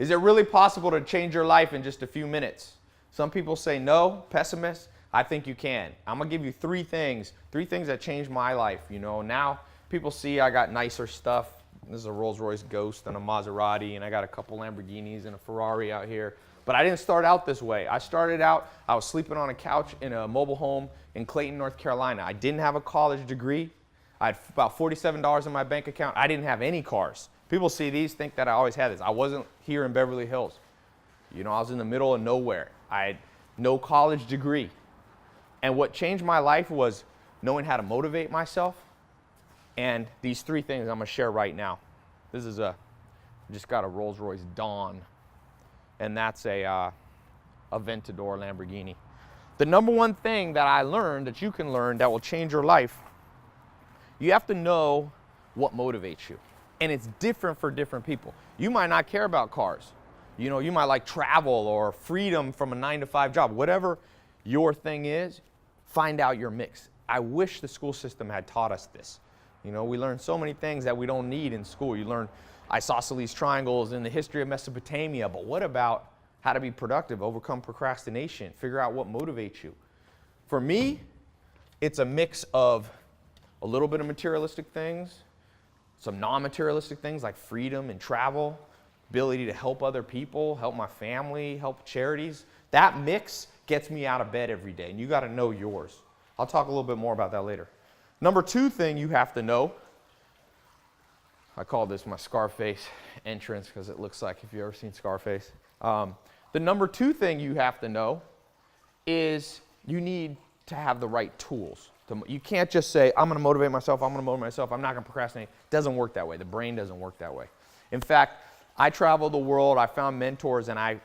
Is it really possible to change your life in just a few minutes? Some people say no, pessimists. I think you can. I'm gonna give you three things that changed my life. You know, now people see I got nicer stuff. This is a Rolls-Royce Ghost and a Maserati, and I got a couple Lamborghinis and a Ferrari out here. But I didn't start out this way. I started out, I was sleeping on a couch in a mobile home in Clayton, North Carolina. I didn't have a college degree. I had about $47 in my bank account. I didn't have any cars. People see these, think that I always had this. I wasn't here in Beverly Hills. You know, I was in the middle of nowhere. I had no college degree. And what changed my life was knowing how to motivate myself. And these three things I'm gonna share right now. This is I just got a Rolls-Royce Dawn. And that's a Aventador Lamborghini. The number one thing that I learned, that you can learn, that will change your life, you have to know what motivates you. And it's different for different people. You might not care about cars. You know, you might like travel or freedom from a 9-to-5 job. Whatever your thing is, find out your mix. I wish the school system had taught us this. You know, we learn so many things that we don't need in school. You learn isosceles triangles and the history of Mesopotamia, but what about how to be productive, overcome procrastination, figure out what motivates you? For me, it's a mix of a little bit of materialistic things, some non-materialistic things like freedom and travel, ability to help other people, help my family, help charities. That mix gets me out of bed every day, and you got to know yours. I'll talk a little bit more about that later. Number two thing you have to know, I call this my Scarface entrance because it looks like, if you've ever seen Scarface. The number two thing you have to know is you need to have the right tools. You can't just say, I'm going to motivate myself, I'm not going to procrastinate. It doesn't work that way. The brain doesn't work that way. In fact, I traveled the world, I found mentors, and I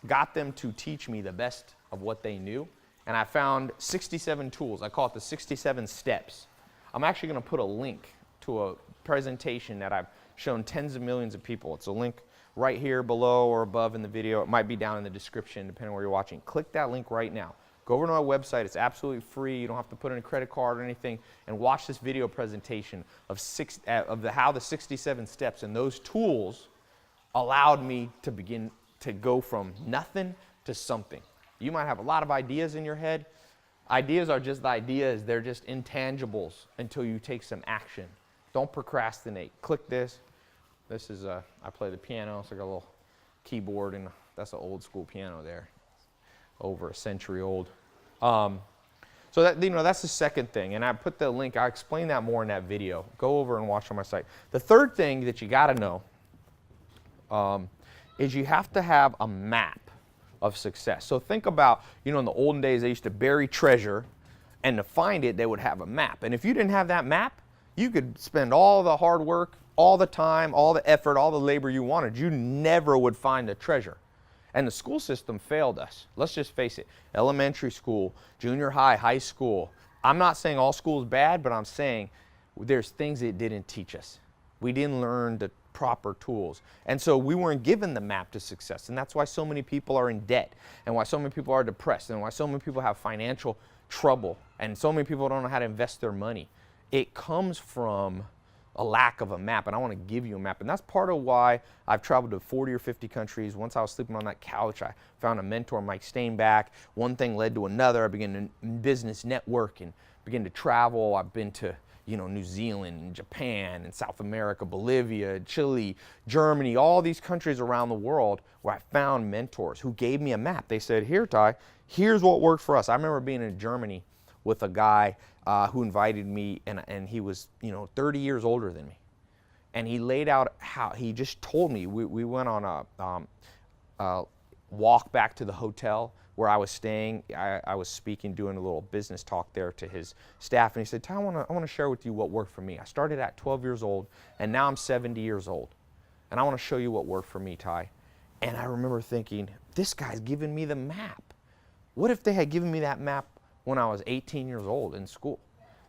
got them to teach me the best of what they knew. And I found 67 tools. I call it the 67 steps. I'm actually going to put a link to a presentation that I've shown tens of millions of people. It's a link right here below or above in the video. It might be down in the description, depending on where you're watching. Click that link right now. Go over to my website. It's absolutely free. You don't have to put in a credit card or anything. And watch this video presentation of how the 67 steps and those tools allowed me to begin to go from nothing to something. You might have a lot of ideas in your head. Ideas are just ideas. They're just intangibles until you take some action. Don't procrastinate. Click this. This is I play the piano. It's like a little keyboard, and that's an old school piano there, over a century old. So that, you know, that's the second thing, and I put the link. I explain that more in that video. Go over and watch on my site. The third thing that you got to know is you have to have a map of success. So think about, you know, in the olden days they used to bury treasure, and to find it they would have a map. And if you didn't have that map, you could spend all the hard work, all the time, all the effort, all the labor you wanted. You never would find the treasure. And the school system failed us. Let's just face it. Elementary school, junior high, high school. I'm not saying all school is bad, but I'm saying there's things it didn't teach us. We didn't learn the proper tools. And so we weren't given the map to success. And that's why so many people are in debt, and why so many people are depressed, and why so many people have financial trouble, and so many people don't know how to invest their money. It comes from a lack of a map, and I want to give you a map. And that's part of why I've traveled to 40 or 50 countries. Once I was sleeping on that couch, I found a mentor, Mike Stainback. One thing led to another. I began to business network and began to travel. I've been to, you know, New Zealand and Japan and South America, Bolivia, Chile, Germany, all these countries around the world where I found mentors who gave me a map. They said, here, Ty, here's what worked for us. I remember being in Germany with a guy who invited me, and he was, you know, 30 years older than me. And he laid out how, he just told me, we went on a walk back to the hotel where I was staying. I was speaking, doing a little business talk there to his staff, and he said, Ty, I want to share with you what worked for me. I started at 12 years old, and now I'm 70 years old. And I want to show you what worked for me, Ty. And I remember thinking, this guy's giving me the map. What if they had given me that map when I was 18 years old in school?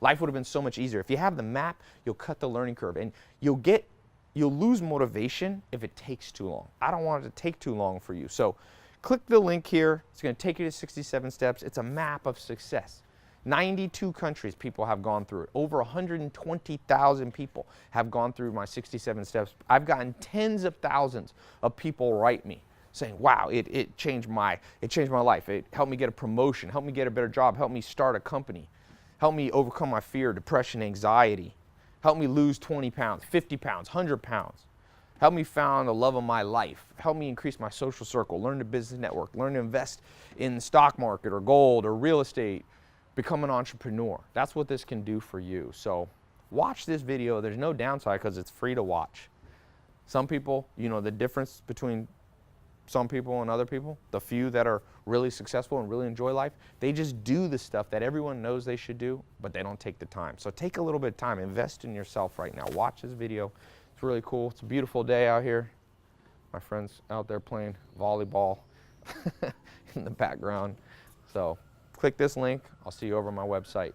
Life would have been so much easier. If you have the map, you'll cut the learning curve, and you'll lose motivation if it takes too long. I don't want it to take too long for you. So click the link here. It's going to take you to 67 steps. It's a map of success. 92 countries people have gone through it. Over 120,000 people have gone through my 67 steps. I've gotten tens of thousands of people write me saying, wow, it changed my life. It helped me get a promotion, helped me get a better job, helped me start a company, helped me overcome my fear, depression, anxiety, helped me lose 20 pounds, 50 pounds, 100 pounds, helped me found the love of my life, helped me increase my social circle, learn the business network, learn to invest in the stock market or gold or real estate, become an entrepreneur. That's what this can do for you. So watch this video. There's no downside because it's free to watch. Some people, you know, the difference between some people and other people, the few that are really successful and really enjoy life, they just do the stuff that everyone knows they should do, but they don't take the time. So take a little bit of time, invest in yourself right now. Watch this video. It's really cool. It's a beautiful day out here. My friends out there playing volleyball in the background. So click this link. I'll see you over on my website.